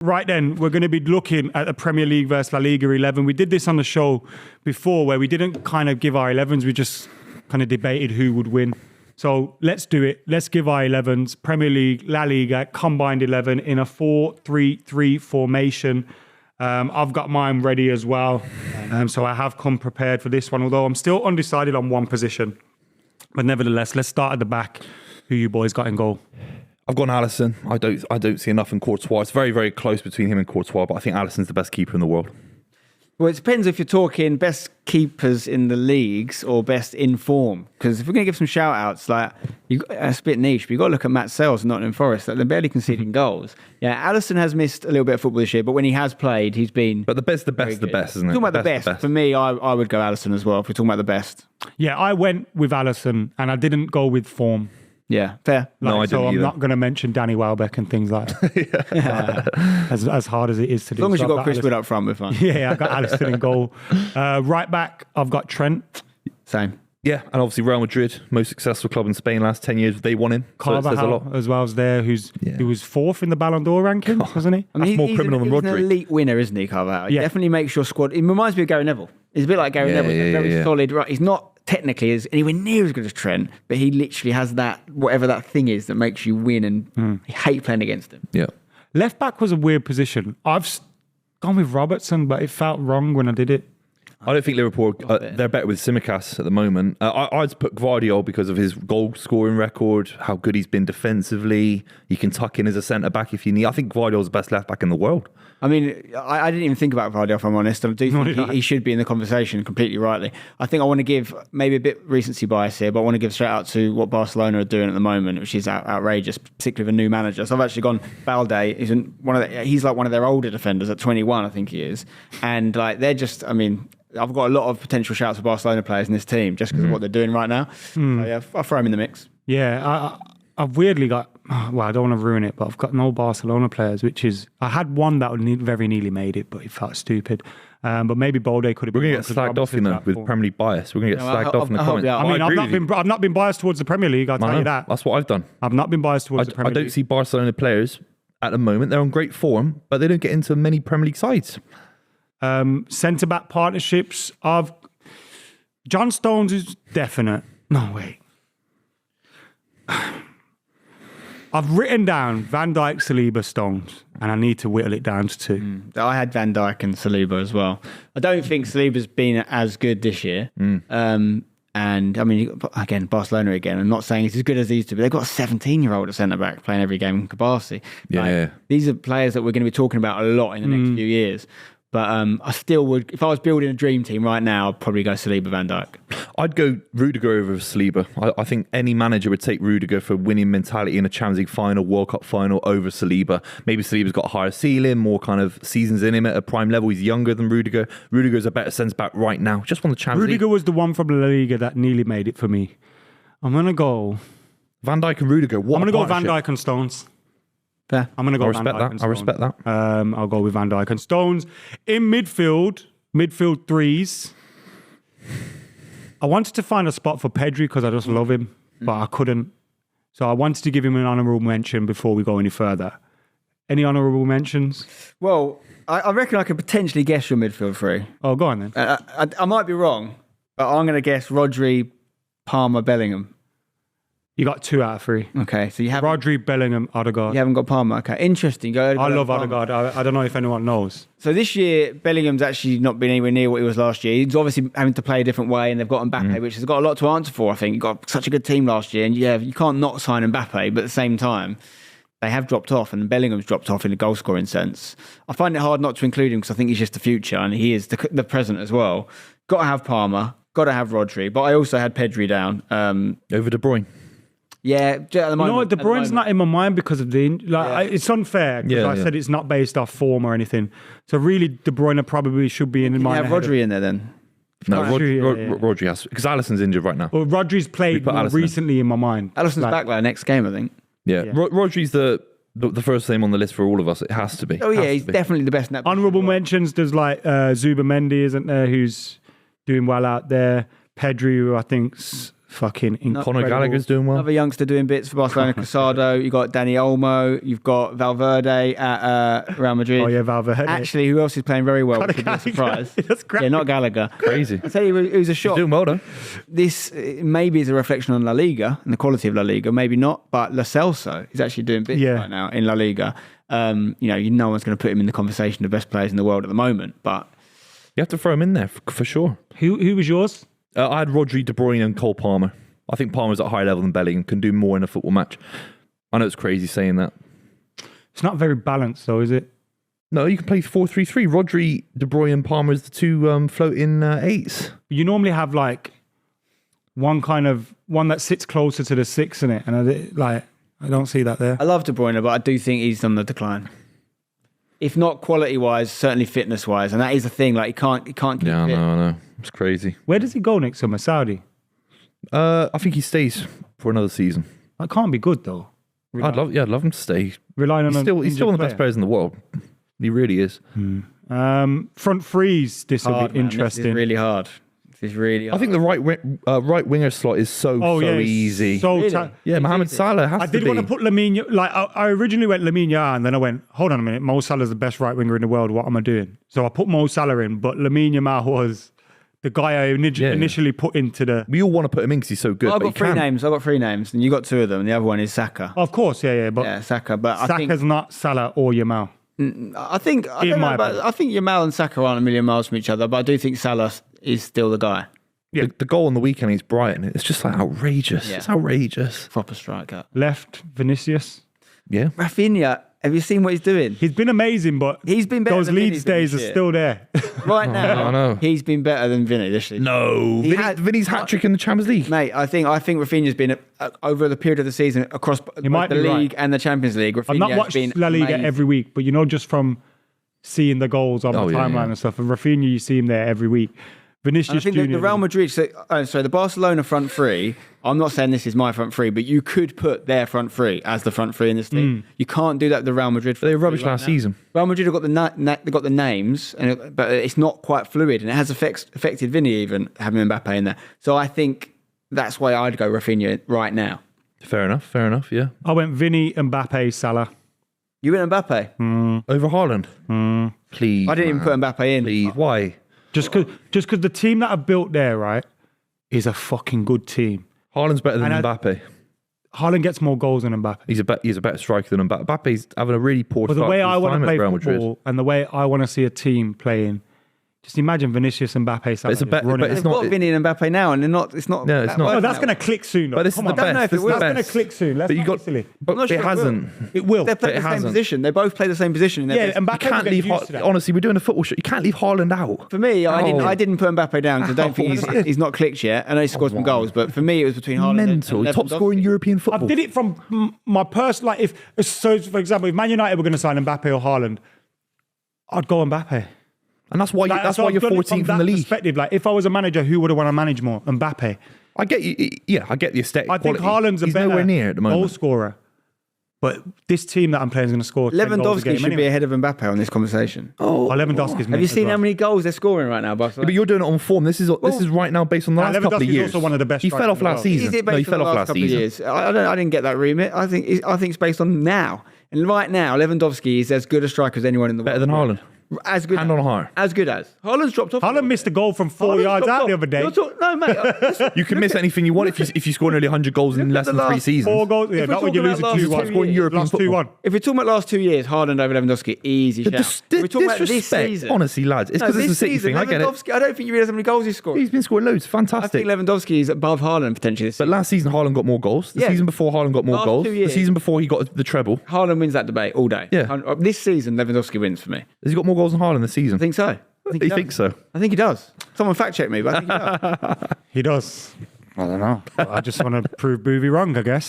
Right then, we're going to be looking at the Premier League versus La Liga 11. We did this on the show before where we didn't kind of give our 11s. We just kind of debated who would win. So let's do it. Let's give our 11s. Premier League, La Liga, combined 11 in a 4-3-3 formation. I've got mine ready as well. So I have come prepared for this one, although I'm still undecided on one position. But nevertheless, let's start at the back. Who you boys got in goal? I've gone Alisson. I don't see enough in Courtois. It's very, very close between him and Courtois, but I think Alisson's the best keeper in the world. Well, it depends if you're talking best keepers in the leagues or best in form. Because if we're going to give some shout-outs, like, it's a bit niche, but you've got to look at Matt Sells and Nottingham Forest. Like, they're barely conceding goals. Yeah, Alisson has missed a little bit of football this year, but when he has played, he's been... But the best, isn't it? Talking about the best. For me, I would go Alisson as well, if we're talking about the best. Yeah, I went with Alisson, and I didn't go with form. Yeah, fair. No, I didn't So I'm either. not going to mention Danny Welbeck and things like that. As hard as it is to do. As long as So you've I've got Chris Alisson. Wood up front, we're fine. Yeah, I got Alisson in goal. Right back, I've got Trent. Same. Yeah, and obviously Real Madrid, most successful club in Spain last 10 years, they won him. So it says a lot. Carvajal as well as there, he was fourth in the Ballon d'Or rankings, wasn't he? I mean, That's more criminal than he's Rodri. an elite winner, isn't he, Carvalho? Yeah. Definitely makes your squad... It reminds me of Gary Neville. He's a bit like Gary Neville. He's very solid. Right? He's not technically anywhere near as good as Trent, but he literally has that, whatever that thing is that makes you win, and you hate playing against him. Yeah. Left back was a weird position. I've gone with Robertson, but it felt wrong when I did it. I don't think Liverpool, they're better with Tsimikas at the moment. I'd put Gvardiol because of his goal scoring record, how good he's been defensively. He can tuck in as a centre back if you need. I think Gvardiol's the best left back in the world. I mean, I didn't even think about Vardy, if I'm honest. I do think he should be in the conversation completely rightly. I think I want to give maybe a bit recency bias here, but I want to give a shout out to what Barcelona are doing at the moment, which is outrageous, particularly with a new manager. So I've actually gone Balde. He's like one of their older defenders at 21, I think he is. And like they're just, I mean, I've got a lot of potential shouts for Barcelona players in this team just because of what they're doing right now. So yeah, I'll throw him in the mix. Yeah, I've weirdly got, well, I don't want to ruin it, but I've got no Barcelona players, which is, I had one that very nearly made it, but it felt stupid. But maybe Balde could have been. We're going to get slagged off, with Premier League bias. We're going to get slagged off in the comments. I mean, I've not been biased towards the Premier League, I'll tell you that. That's what I've done. I've not been biased towards the Premier League. I don't see Barcelona players at the moment. They're on great form, but they don't get into many Premier League sides. Centre-back partnerships of John Stones is definite. No, wait. I've written down Van Dijk, Saliba, Stones, and I need to whittle it down to two. I had Van Dijk and Saliba as well. I don't think Saliba's been as good this year. And I mean, again, Barcelona again. I'm not saying it's as good as these two, but they've got a 17-year-old at centre-back playing every game in Kabasi. Yeah. These are players that we're going to be talking about a lot in the next few years. But I still would, if I was building a dream team right now, I'd probably go Saliba, Van Dijk. I'd go Rudiger over Saliba. I think any manager would take Rudiger for winning mentality in a Champions League final, World Cup final over Saliba. Maybe Saliba's got a higher ceiling, more kind of seasons in him at a prime level. He's younger than Rudiger. Rudiger's a better centre back right now. Just won the Champions League. Rudiger was the one from La Liga that nearly made it for me. I'm going to go Van Dijk and Rudiger. I'm going to go Van Dijk and Stones. Fair. I'm going to go I Van respect Dijk that. and I Stones. respect that. I'll go with Van Dijk and Stones. In midfield threes. I wanted to find a spot for Pedri because I just love him, but I couldn't. So I wanted to give him an honourable mention before we go any further. Any honourable mentions? Well, I reckon I could potentially guess your midfield three. Oh, go on then. I might be wrong, but I'm going to guess Rodri, Palmer, Bellingham. You got 2 out of 3. Okay, so you have Rodri, Bellingham, Odegaard. You haven't got Palmer. Okay, interesting. Go. I love Palmer. Odegaard. I don't know if anyone knows. So this year, Bellingham's actually not been anywhere near what he was last year. He's obviously having to play a different way, and they've got Mbappe, which has got a lot to answer for, I think. You've got such a good team last year, and yeah, you can't not sign Mbappe, but at the same time, they have dropped off, and Bellingham's dropped off in a goal-scoring sense. I find it hard not to include him because I think he's just the future, and he is the present as well. Got to have Palmer, got to have Rodri, but I also had Pedri down. Over De Bruyne. Yeah, at the moment. You know what? De Bruyne's not in my mind because of it's unfair because I said it's not based off form or anything. So really, De Bruyne probably should be in my. You have Rodri in there then. No, Rodri, Rodri has, because Alisson's injured right now. Well, Rodri's played more recently in my mind. Alisson's back there next game, I think. Yeah. Rodri's the first name on the list for all of us. It has to be. Oh yeah, he's definitely the best. Honourable mentions. There's like Zuba Mendy, isn't there? Who's doing well out there. Pedri, who I think's fucking incredible. Conor Gallagher's doing well. Another youngster doing bits for Barcelona, Casado. You've got Dani Olmo. You've got Valverde at Real Madrid. Oh yeah, Valverde. Actually, who else is playing very well? Which would be a surprise. That's great. Yeah, not Gallagher. Crazy. I tell you, it was a shock. Doing well though. This maybe is a reflection on La Liga and the quality of La Liga. Maybe not, but Lo Celso is actually doing bits right now in La Liga. No one's going to put him in the conversation of best players in the world at the moment, but You have to throw him in there for sure. Who was yours? I had Rodri, De Bruyne, and Cole Palmer. I think Palmer's at a higher level than Bellingham, can do more in a football match. I know it's crazy saying that. It's not very balanced, though, is it? No, you can play 4-3-3. Rodri, De Bruyne, and Palmer is the two floating eights. You normally have like one that sits closer to the six in it, and I don't see that there. I love De Bruyne, but I do think he's on the decline. If not quality-wise, certainly fitness-wise, and that is the thing. Like he can't keep fit. I know. It's crazy. Where does he go next summer? Saudi? I think he stays for another season. That can't be good though. I'd love him to stay. Relying on He's still one of the best players in the world. He really is. Front threes. This will be interesting. This is really hard. I think the right winger slot is so easy. Mohamed Salah has to be. I did want to put Lamine. Like I originally went Lamine, and then I went, hold on a minute. Mo Salah's the best right winger in the world. What am I doing? So I put Mo Salah in, but Lamine Yamal was the guy I initially put into the. We all want to put him in because he's so good. I've got three names, and you got two of them. And the other one is Saka. Of course, but Saka. But Saka's not Salah or Yamal. I think Yamal and Saka aren't a million miles from each other, but I do think Salah is still the guy. Yeah. The goal on the weekend against Brighton, it's just like outrageous. Yeah. It's outrageous. Proper striker. Left, Vinicius. Yeah. Rafinha, have you seen what he's doing? He's been amazing, but he's been better. Those Leeds days are still there. Right now, I know. He's been better than Vinny this year. No. Vinny's hat-trick in the Champions League. Mate, I think Rafinha's been, over the period of the season, across the league and the Champions League. I've not watched La Liga every week, but just from seeing the goals on the timeline and stuff, and Rafinha, you see him there every week. Vinicius I think the Real Madrid, the Barcelona front three, I'm not saying this is my front three, but you could put their front three as the front three in this team. You can't do that with the Real Madrid front They were rubbish three last season. Real Madrid have got they've got the names, but it's not quite fluid, and it has affected Vinny even, having Mbappe in there. So I think that's why I'd go Rafinha right now. Fair enough, yeah. I went Vinny, Mbappe, Salah. You went Mbappe? Over Haaland? Please. I didn't even put Mbappe in. Please. Why? Just because the team that I've built there, right, is a fucking good team. Haaland's better than Mbappe. Haaland gets more goals than Mbappe. He's a better striker than Mbappe. Mbappe's having a really poor But start. the way I want to play Real football Madrid. and the way I want to see a team playing, just imagine Vinicius and Mbappe. They've got Vinny and Mbappe now, and it's not. No, it's not. Oh, that's going to click soon. But this is the best. That's going to click soon. Let's not be silly. But it hasn't. It will. They play the same position. They both play the same position. Mbappe you can't leave. Honestly, we're doing a football show. You can't leave Haaland out. For me, I didn't put Mbappe down because I don't think he's not clicked yet. I know he scored some goals, but for me, it was between Haaland and top scorer in European football. I did it from my personal. Like for example, if Man United were going to sign Mbappe or Haaland, I'd go Mbappe. And that's why you're 14th in the league. Perspective, like if I was a manager, who would I want to manage more? Mbappe. I get you. Yeah, I get the aesthetic. I think Haaland's a He's better nowhere near at the moment. goal scorer. But this team that I'm playing is going to score 10 goals a Lewandowski game should be ahead of Mbappe on this conversation. Lewandowski's. Have you seen how many goals they're scoring right now, Barcelona? But you're doing it on form. This is right now based on the last couple of years. Also one of the best. He fell off last season. He fell off last couple of years. I didn't get that remit. I think it's based on now. And right now, Lewandowski is as good a striker as anyone in the world. Better than Haaland. As good. Hand on heart. As good as. Haaland's dropped off. Haaland missed a goal from 4 yards out the other day. No, mate. You can miss anything you want if you score nearly 100 goals in less than 3 seasons. 4 goals. Yeah, not when you lose a 2-1. Last 2-1. If we're talking about last 2 years, Haaland over Lewandowski, easy shout. We're talking about this season. Honestly, lads, it's because it's a City thing. I get it. I don't think you realise how many goals he's scored. He's been scoring loads. I Fantastic. think Lewandowski is above Haaland potentially this But season. last season, Haaland got more goals. The season before, Haaland got more Last goals. 2 years. The season before, he got the treble. Haaland wins that debate all day. Yeah. This season, Lewandowski wins for me. Has he got more goals than Haaland this season? I think so. You think so? I think he does. Someone fact check me, but I think he does. He does. I don't know. I just want to prove Buvey wrong, I guess.